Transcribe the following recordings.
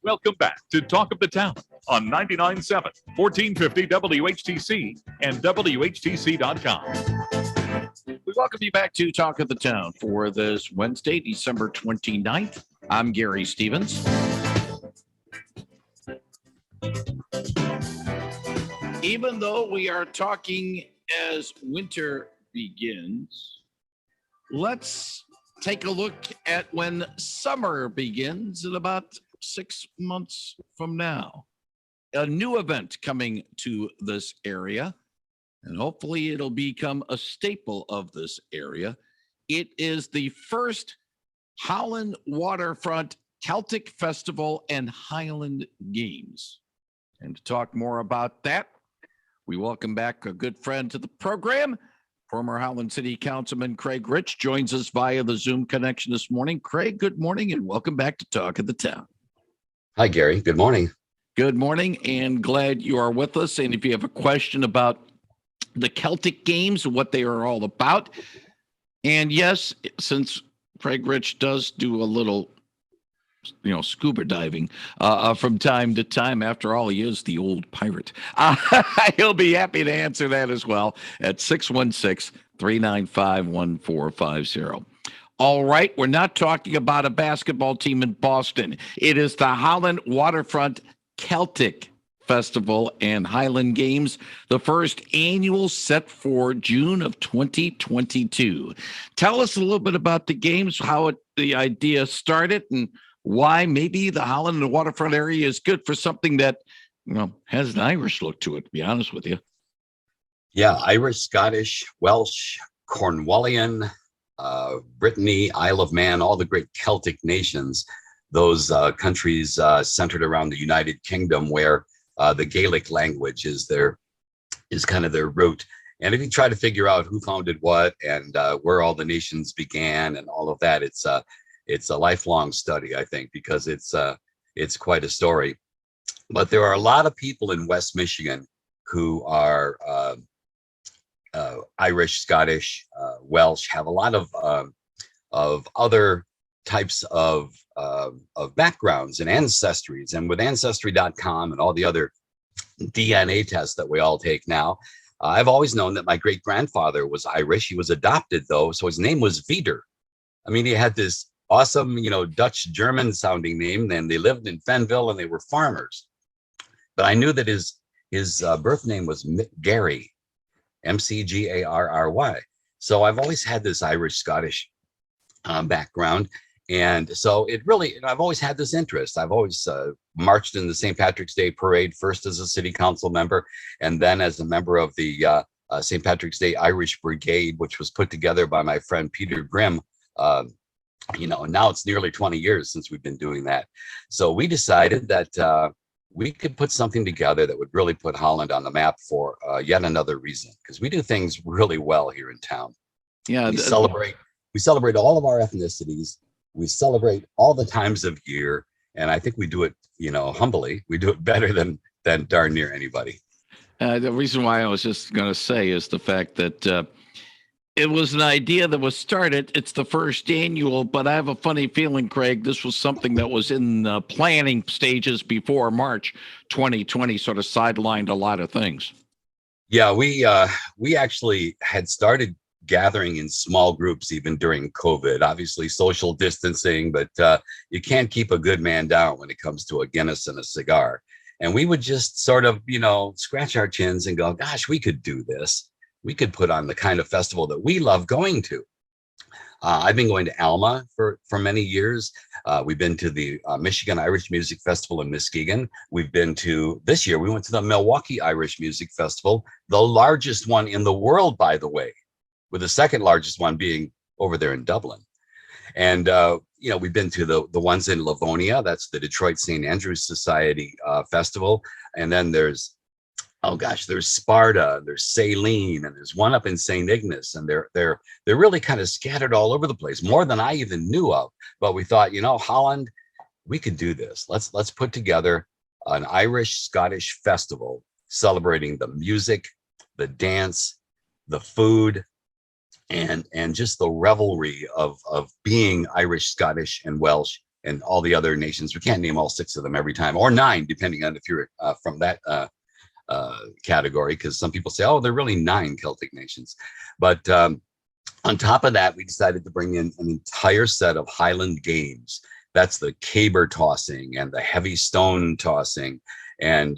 Welcome back to Talk of the Town on 99.7, 1450 WHTC and WHTC.com. We welcome you back to Talk of the Town for this Wednesday, December 29th. I'm Gary Stevens. Even though we are talking as winter begins, let's take a look at when summer begins in about 6 months from now. A new event coming to this area, and hopefully it'll become a staple of this area. It is the first Holland Waterfront Celtic Festival and Highland Games. And to talk more about that, we welcome back a good friend to the program. Former Holland City Councilman Craig Rich joins us via the Zoom connection this morning. Craig, good morning and welcome back to Talk of the Town. Hi, Gary. Good morning. Good morning and glad you are with us. And if you have a question about the Celtic Games, what they are all about, and yes, since Craig Rich does do a little, scuba diving from time to time. After all, he is the old pirate. He'll be happy to answer that as well at 616-395-1450. All right, we're not talking about a basketball team in Boston. It is the Holland Waterfront Celtic Festival and Highland Games, the first annual set for June of 2022. Tell us a little bit about the games, how the idea started, and why maybe the Holland and Waterfront area is good for something that, has an Irish look to it, to be honest with you. Yeah, Irish, Scottish, Welsh, Cornwallian, Brittany, Isle of Man, all the great Celtic nations, those countries centered around the United Kingdom, where the Gaelic language is kind of their root. And if you try to figure out who founded what and where all the nations began and all of that, it's a lifelong study, I think, because it's quite a story. But there are a lot of people in West Michigan who are Irish, Scottish, Welsh, have a lot of other types of backgrounds and ancestries. And with Ancestry.com and all the other DNA tests that we all take now, I've always known that my great grandfather was Irish. He was adopted, though, so his name was Vider. I mean, he had this awesome, Dutch German sounding name. Then they lived in Fenville and they were farmers. But I knew that his birth name was Gary. Mcgarry. So I've always had this Irish Scottish background. And so I've always had this interest. I've always marched in the St. Patrick's Day parade, first as a city council member, and then as a member of the St. Patrick's Day Irish Brigade, which was put together by my friend Peter Grimm. Now it's nearly 20 years since we've been doing that. So we decided that we could put something together that would really put Holland on the map for yet another reason, because we do things really well here in town. Yeah, we celebrate all of our ethnicities. We celebrate all the times of year, and I think we do it, humbly. We do it better than darn near anybody. The reason why I was just going to say is the fact that it was an idea that was started. It's the first annual, but I have a funny feeling, Craig, this was something that was in the planning stages before March 2020, sort of sidelined a lot of things. Yeah, we actually had started gathering in small groups even during COVID, obviously social distancing, but you can't keep a good man down when it comes to a Guinness and a cigar. And we would just sort of, scratch our chins and go, gosh, we could do this. We could put on the kind of festival that we love going to. I've been going to Alma for many years. We've been to the Michigan Irish Music Festival in Muskegon. This year, we went to the Milwaukee Irish Music Festival, the largest one in the world, by the way, with the second largest one being over there in Dublin. And, we've been to the ones in Livonia. That's the Detroit St. Andrews Society Festival. And then there's Sparta, there's Saline, and there's one up in St. Ignace, and they're really kind of scattered all over the place, more than I even knew of. But we thought, Holland, we could do this. Let's put together an Irish Scottish festival celebrating the music, the dance, the food, and just the revelry of being Irish, Scottish, and Welsh and all the other nations. We can't name all 6 of them every time, or 9, depending on if you're from that category, because some people say, oh, there are really 9 Celtic nations. But on top of that, we decided to bring in an entire set of Highland games. That's the caber tossing and the heavy stone tossing, and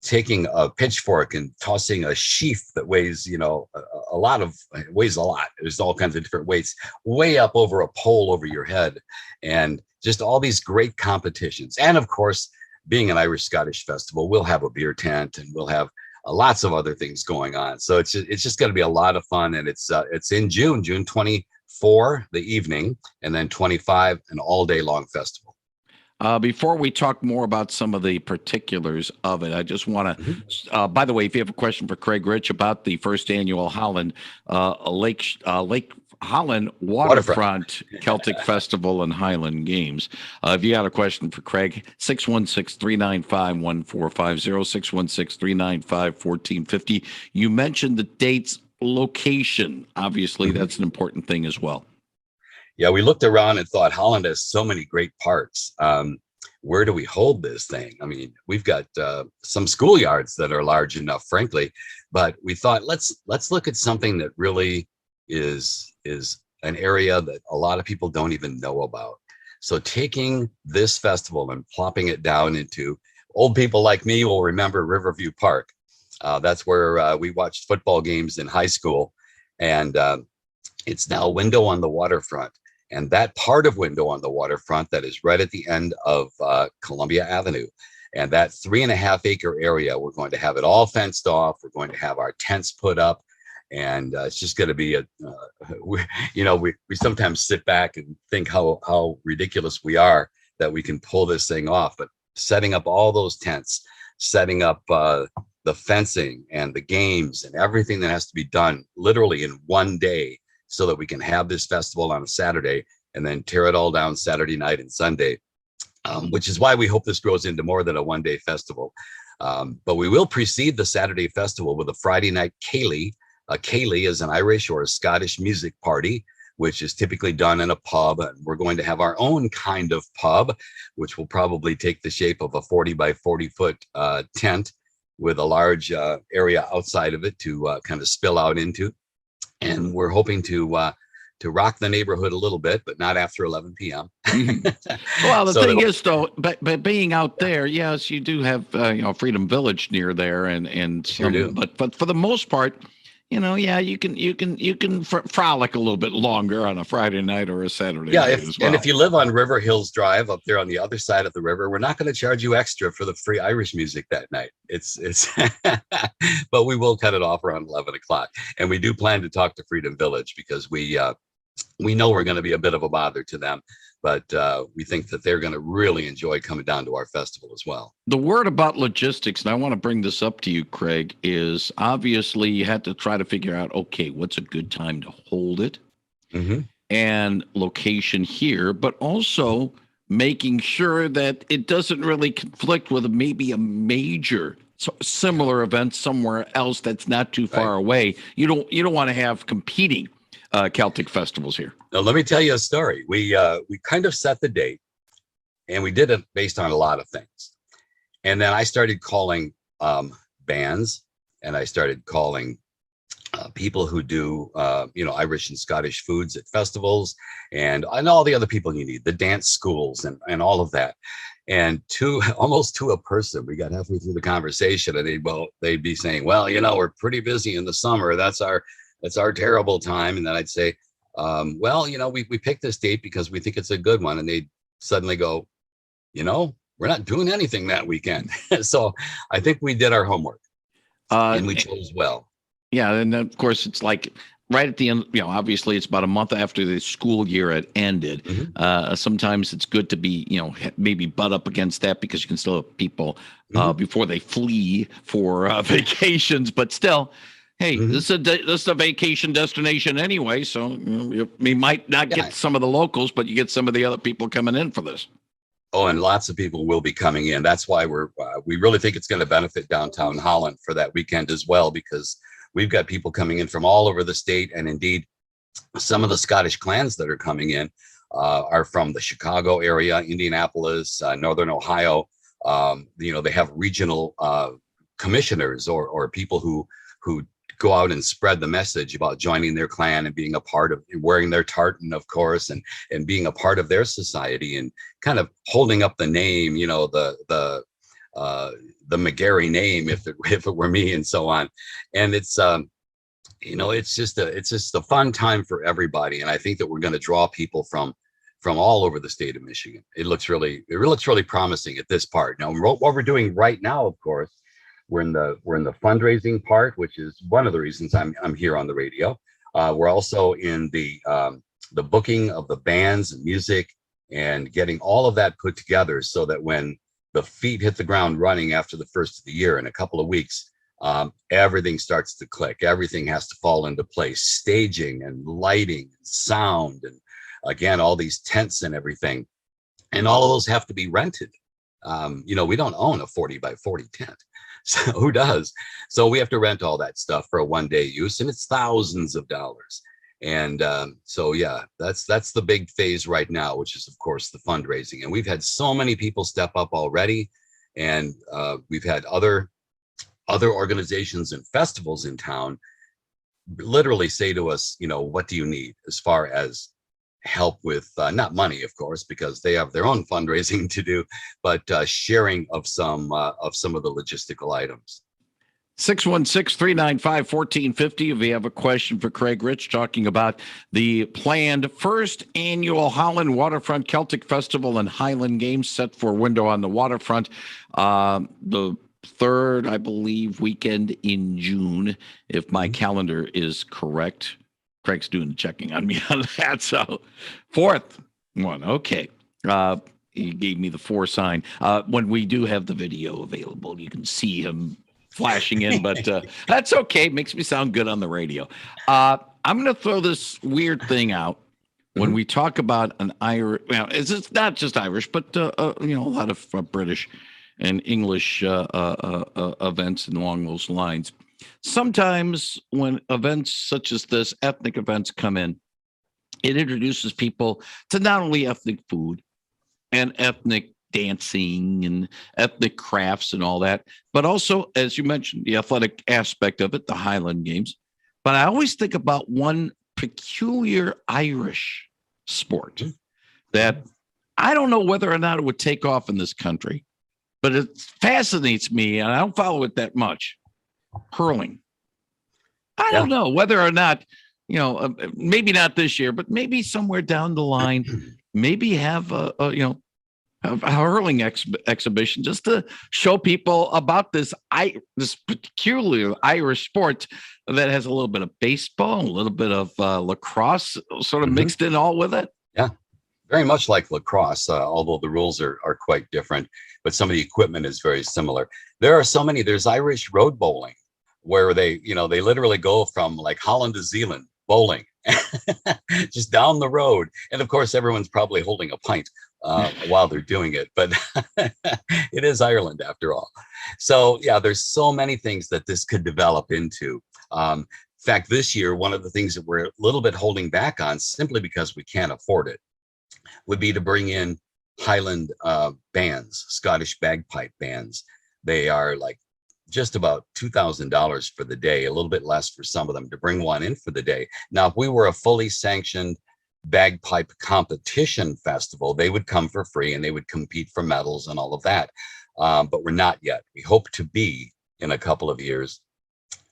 taking a pitchfork and tossing a sheaf that weighs weighs a lot. There's all kinds of different weights way up over a pole over your head, and just all these great competitions. And of course, being an Irish Scottish festival, we'll have a beer tent and we'll have lots of other things going on. So it's just going to be a lot of fun, and it's in June 24, the evening, and then 25, an all day long festival. Before we talk more about some of the particulars of it, I just want to, by the way, if you have a question for Craig Rich about the first annual Holland Lake Holland Waterfront Celtic Festival and Highland Games, if you got a question for Craig, 616-395-1450, 616-395-1450. You mentioned the dates, location. Obviously, that's an important thing as well. Yeah, we looked around and thought Holland has so many great parks. Where do we hold this thing? I mean, we've got some schoolyards that are large enough, frankly, but we thought let's look at something that really is an area that a lot of people don't even know about. So taking this festival and plopping it down into, old people like me will remember Riverview Park. That's where we watched football games in high school, and it's now Window on the Waterfront. And that part of Window on the Waterfront that is right at the end of Columbia Avenue, and that 3.5 acre area, we're going to have it all fenced off. We're going to have our tents put up, and it's just going to be we sometimes sit back and think how ridiculous we are that we can pull this thing off. But setting up all those tents, setting up the fencing and the games and everything that has to be done literally in one day, so that we can have this festival on a Saturday and then tear it all down Saturday night and Sunday, which is why we hope this grows into more than a one-day festival. But we will precede the Saturday festival with a Friday night ceilidh. A ceilidh is an Irish or a Scottish music party, which is typically done in a pub. And we're going to have our own kind of pub, which will probably take the shape of a 40 by 40 foot tent with a large area outside of it to kind of spill out into. And we're hoping to rock the neighborhood a little bit, but not after 11 p.m. Well, the thing is, though, but being out there, yes, you do have Freedom Village near there, and sure do. But for the most part, you can frolic a little bit longer on a Friday night or a Saturday night as well. And if you live on River Hills Drive up there on the other side of the river, we're not going to charge you extra for the free Irish music that night. It's but we will cut it off around 11 o'clock. And we do plan to talk to Freedom Village, because we know we're going to be a bit of a bother to them, but we think that they're going to really enjoy coming down to our festival as well. The word about logistics, and I want to bring this up to you, Craig, is obviously you had to try to figure out, okay, what's a good time to hold it, and location here, but also making sure that it doesn't really conflict with maybe a major similar event somewhere else that's not too far away. You don't want to have competing Celtic festivals here. Now, let me tell you a story. We kind of set the date, and we did it based on a lot of things. And then I started calling bands, and I started calling people who do Irish and Scottish foods at festivals, and all the other people you need, the dance schools and all of that. And almost to a person, we got halfway through the conversation, and they'd be saying, well, we're pretty busy in the summer. That's our terrible time. And then I'd say, we picked this date because we think it's a good one. And they'd suddenly go, we're not doing anything that weekend. So I think we did our homework, and we chose well. Yeah. And then, of course, it's like right at the end, obviously it's about a month after the school year had ended. Sometimes it's good to be, maybe butt up against that, because you can still have people before they flee for vacations, but still, hey, this is a vacation destination anyway, so we might not get some of the locals, but you get some of the other people coming in for this. Oh, and lots of people will be coming in. That's why we really think it's going to benefit downtown Holland for that weekend as well, because we've got people coming in from all over the state, and indeed some of the Scottish clans that are coming in are from the Chicago area, Indianapolis, Northern Ohio. They have regional commissioners or people who go out and spread the message about joining their clan and being a part of, wearing their tartan, of course, and being a part of their society and kind of holding up the name, the McGarry name, if it were me, and so on. And it's it's just a fun time for everybody. And I think that we're going to draw people from all over the state of Michigan. It looks really promising at this part. Now, what we're doing right now, of course, we're in the fundraising part, which is one of the reasons I'm here on the radio. We're also in the booking of the bands and music and getting all of that put together so that when the feet hit the ground running after the first of the year in a couple of weeks, everything starts to click. Everything has to fall into place. Staging and lighting, and sound, and again, all these tents and everything. And all of those have to be rented. We don't own a 40 by 40 tent. So who does? So we have to rent all that stuff for a one-day use, and it's thousands of dollars. And so, yeah, that's the big phase right now, which is, of course, the fundraising. And we've had so many people step up already. And we've had other organizations and festivals in town literally say to us, what do you need as far as help with, not money, of course, because they have their own fundraising to do, but sharing of some of the logistical items. 616-395-1450. If you have a question for Craig Rich talking about the planned first annual Holland Waterfront Celtic Festival and Highland Games set for window on the waterfront, the third, I believe, weekend in June, if my calendar is correct. Craig's doing the checking on me on that. So fourth one. Okay. He gave me the 4 sign. When we do have the video available, you can see him flashing in, but that's okay. Makes me sound good on the radio. I'm going to throw this weird thing out. When we talk about an Irish, it's not just Irish, but a lot of British and English events and along those lines. Sometimes when events such as this, ethnic events come in, it introduces people to not only ethnic food and ethnic dancing and ethnic crafts and all that, but also, as you mentioned, the athletic aspect of it, the Highland Games. But I always think about one peculiar Irish sport that I don't know whether or not it would take off in this country, but it fascinates me, and I don't follow it that much. Hurling. I don't know whether or not, maybe not this year, but maybe somewhere down the line, maybe have a hurling exhibition just to show people about this peculiar Irish sport that has a little bit of baseball, a little bit of lacrosse sort of mixed in all with it. Yeah, very much like lacrosse, although the rules are quite different, but some of the equipment is very similar. There's Irish road bowling where they literally go from like Holland to Zealand bowling just down the road. And of course, everyone's probably holding a pint while they're doing it, but it is Ireland after all. So yeah, there's so many things that this could develop into. In fact, this year, one of the things that we're a little bit holding back on simply because we can't afford it would be to bring in Highland bands, Scottish bagpipe bands. They are like just about $2,000 for the day, a little bit less for some of them to bring one in for the day. Now, if we were a fully sanctioned bagpipe competition festival, they would come for free and they would compete for medals and all of that. But we're not yet. We hope to be in a couple of years.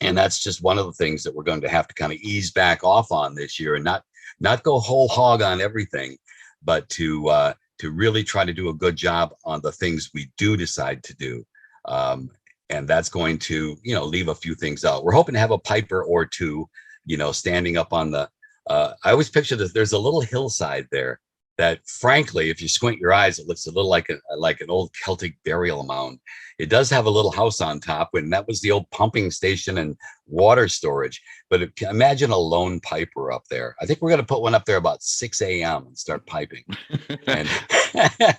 And that's just one of the things that we're going to have to kind of ease back off on this year and not go whole hog on everything, but to really try to do a good job on the things we do decide to do. And that's going to, leave a few things out. We're hoping to have a piper or two, standing up on the, I always picture this, there's a little hillside there that frankly, if you squint your eyes, it looks a little like an old Celtic burial mound. It does have a little house on top, and that was the old pumping station and water storage. But imagine a lone piper up there. I think we're going to put one up there about 6 a.m. and start piping. And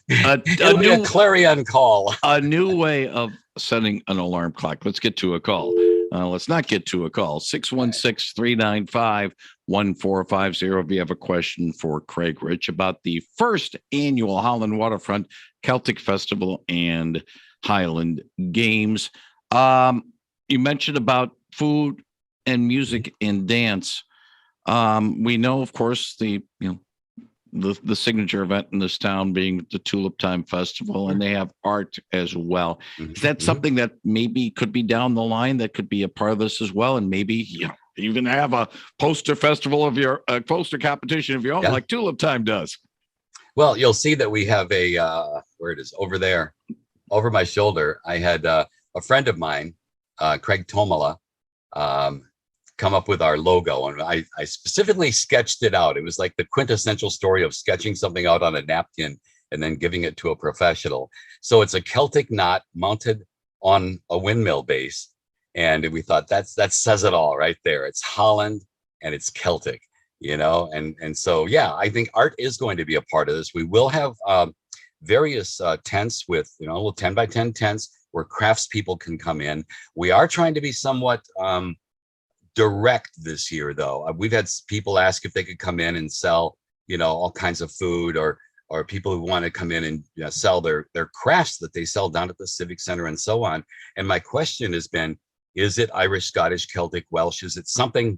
it'll be a clarion call. A new way of setting an alarm clock. Let's get to a call. Let's not get to a call. 616-395-1450 if you have a question for Craig Rich about the first annual Holland Waterfront Celtic Festival and Highland Games. You mentioned about food and music and dance. We know, of course, the signature event in this town being the Tulip Time Festival, and they have art as well. Is that something that maybe could be down the line that could be a part of this as well? And maybe even have a poster festival of your poster competition of your own, like Tulip Time does. Well, you'll see that we have where it is over there, over my shoulder. I had a friend of mine, Craig Tomala, come up with our logo, and I specifically sketched it out. It was like the quintessential story of sketching something out on a napkin and then giving it to a professional. So it's a Celtic knot mounted on a windmill base, and we thought that says it all right there. It's Holland and it's Celtic, and so I think art is going to be a part of this. We will have various tents with little 10 by 10 tents where craftspeople can come in. We are trying to be somewhat direct this year, though. We've had people ask if they could come in and sell, all kinds of food, or people who want to come in and sell their crafts that they sell down at the Civic Center and so on. And my question has been, is it Irish, Scottish, Celtic, Welsh? Is it something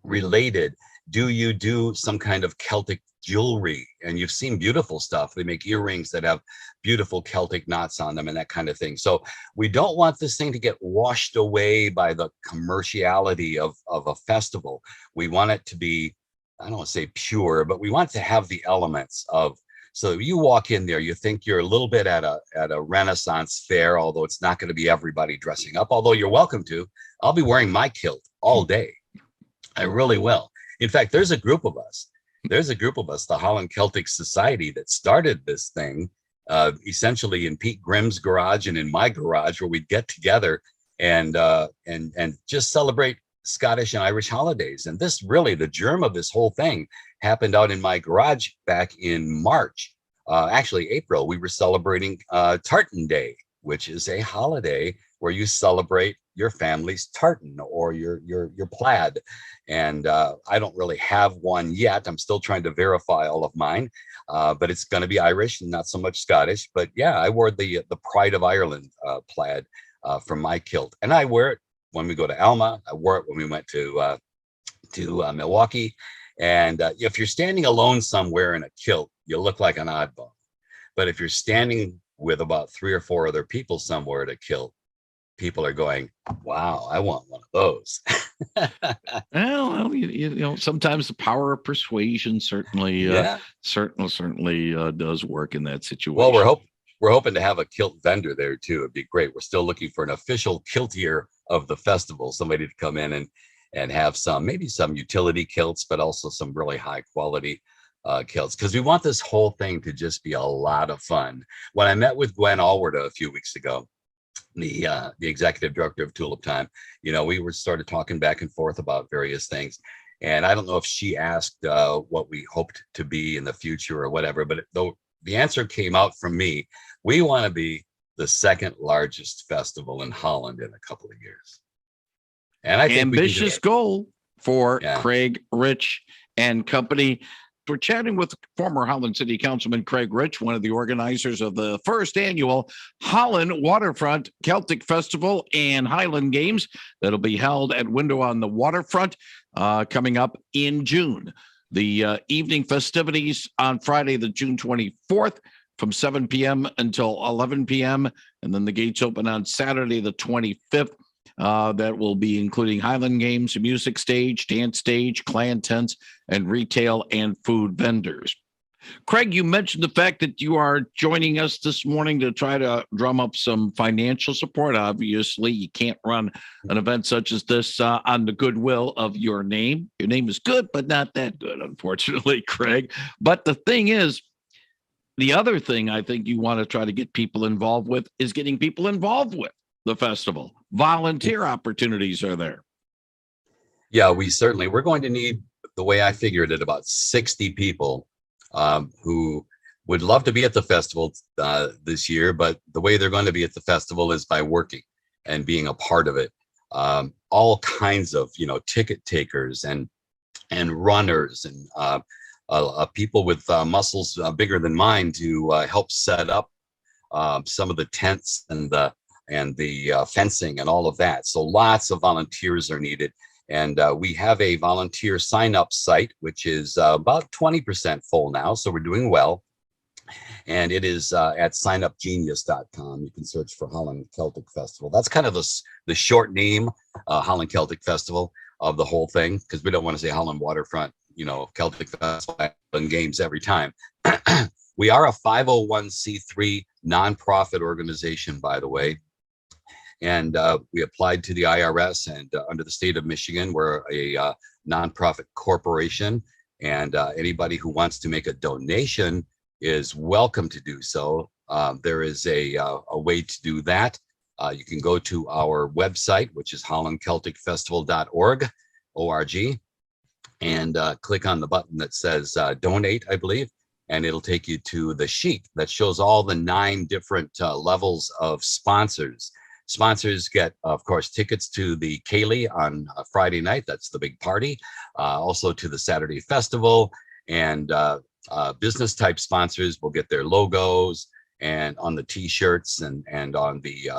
related? Do you do some kind of Celtic jewelry? And you've seen beautiful stuff. They make earrings that have beautiful Celtic knots on them and that kind of thing. So we don't want this thing to get washed away by the commerciality of a festival. We want it to be, I don't want to say pure, but we want to have the elements of, so you walk in there, you think you're a little bit at a Renaissance fair, although it's not going to be everybody dressing up, although you're welcome to. I'll be wearing my kilt all day. I really will. In fact, there's a group of us, the Holland Celtic Society, that started this thing essentially in Pete Grimm's garage and in my garage, where we'd get together and just celebrate Scottish and Irish holidays. And this really, the germ of this whole thing happened out in my garage back in March. Actually, April, we were celebrating Tartan Day, which is a holiday where you celebrate your family's tartan or your plaid. And I don't really have one yet. I'm still trying to verify all of mine, but it's going to be Irish and not so much Scottish. But I wore the Pride of Ireland plaid from my kilt, and I wear it when we go to Alma. I wore it when we went to Milwaukee. And if you're standing alone somewhere in a kilt, you look like an oddball. But if you're standing with about 3 or 4 other people somewhere at a kilt, people are going, wow, I want one of those. Well, sometimes the power of persuasion certainly does work in that situation. Well, we're hoping to have a kilt vendor there too. It'd be great. We're still looking for an official kiltier of the festival, somebody to come in and have maybe some utility kilts, but also some really high quality kilts, because we want this whole thing to just be a lot of fun. When I met with Gwen Allward a few weeks ago, the executive director of Tulip Time, we started talking back and forth about various things. And I don't know if she asked what we hoped to be in the future or whatever, but the answer came out from me. We want to be the second largest festival in Holland in a couple of years. And I think ambitious goal for Craig Rich and company. We're chatting with former Holland City Councilman Craig Rich, one of the organizers of the first annual Holland Waterfront Celtic Festival and Highland Games that'll be held at Window on the Waterfront coming up in June. The evening festivities on Friday, the June 24th from 7 p.m. until 11 p.m. And then the gates open on Saturday, the 25th. That will be including Highland Games, music stage, dance stage, clan tents, and retail and food vendors. Craig, you mentioned the fact that you are joining us this morning to try to drum up some financial support. Obviously, you can't run an event such as this on the goodwill of your name. Your name is good, but not that good, unfortunately, Craig. But the thing is, the other thing I think you want to try to get people involved with is getting people involved with the festival. Volunteer opportunities are there. Yeah, we're going to need, the way I figured it, about 60 people who would love to be at the festival this year, but the way they're going to be at the festival is by working and being a part of it. all kinds of, ticket takers and runners and people with muscles bigger than mine to help set up some of the tents and the fencing and all of that. So lots of volunteers are needed. And we have a volunteer sign-up site, which is about 20% full now. So we're doing well. And it is at signupgenius.com. You can search for Holland Celtic Festival. That's kind of the short name, Holland Celtic Festival, of the whole thing, because we don't want to say Holland Waterfront, Celtic Festival and games every time. We are a 501c3 nonprofit organization, by the way. And we applied to the IRS, and under the state of Michigan, we're a nonprofit corporation. And anybody who wants to make a donation is welcome to do so. There is a way to do that. You can go to our website, which is hollandcelticfestival.org, O-R-G, and click on the button that says donate, I believe, and it'll take you to the sheet that shows all the 9 different levels of sponsors. Sponsors get, of course, tickets to the Kaylee on Friday night. That's the big party. Also to the Saturday festival, and business type sponsors will get their logos and on the t-shirts and on the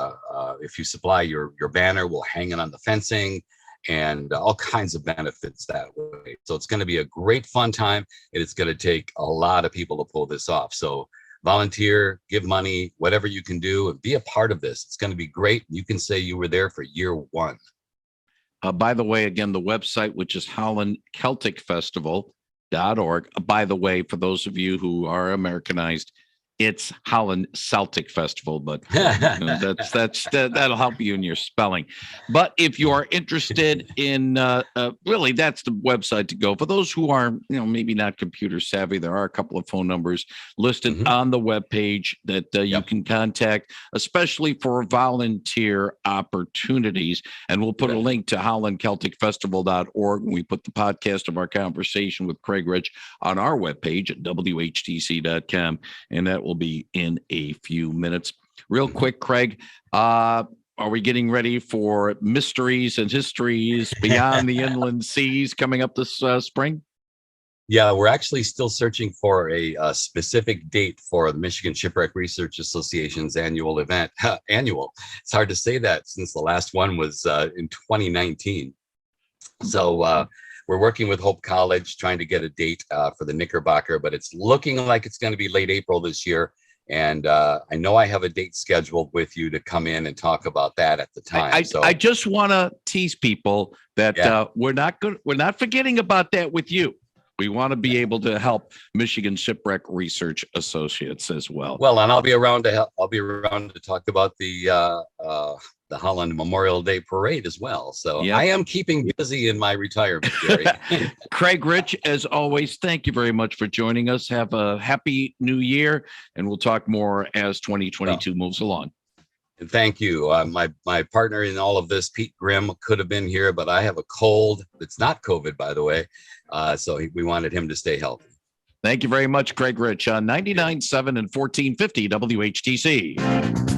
if you supply your banner, we'll hang it on the fencing, and all kinds of benefits that way. So it's going to be a great fun time, and it's going to take a lot of people to pull this off. So volunteer, give money, whatever you can do, and be a part of this. It's going to be great. You can say you were there for year 1. By the way, again, the website, which is Holland Celtic Festival.org. By the way, for those of you who are Americanized, it's Holland Celtic Festival, but that'll help you in your spelling. But if you are interested in, really, that's the website to go. For those who are, maybe not computer savvy, there are a couple of phone numbers listed on the webpage that you can contact, especially for volunteer opportunities. And we'll put a link to hollandcelticfestival.org. And we put the podcast of our conversation with Craig Rich on our webpage at WHTC.com. And that will be in a few minutes. Real quick, Craig, are we getting ready for mysteries and histories beyond the inland seas coming up this spring? Yeah, we're actually still searching for a specific date for the Michigan Shipwreck Research Association's annual event. Annual. It's hard to say that since the last one was in 2019. So we're working with Hope College, trying to get a date for the Knickerbocker, but it's looking like it's going to be late April this year. And I know I have a date scheduled with you to come in and talk about that at the time. I just want to tease people that we're not forgetting about that with you. We want to be able to help Michigan Shipwreck Research Associates as well. Well, and I'll be around to talk about the Holland Memorial Day Parade as well. So I am keeping busy in my retirement, Jerry. Craig Rich, as always, thank you very much for joining us. Have a happy new year, and we'll talk more as 2022 moves along. And thank you. My partner in all of this, Pete Grimm, could have been here, but I have a cold. It's not COVID, by the way. So we wanted him to stay healthy. Thank you very much, Craig Rich, on 99.7 and 1450 WHTC.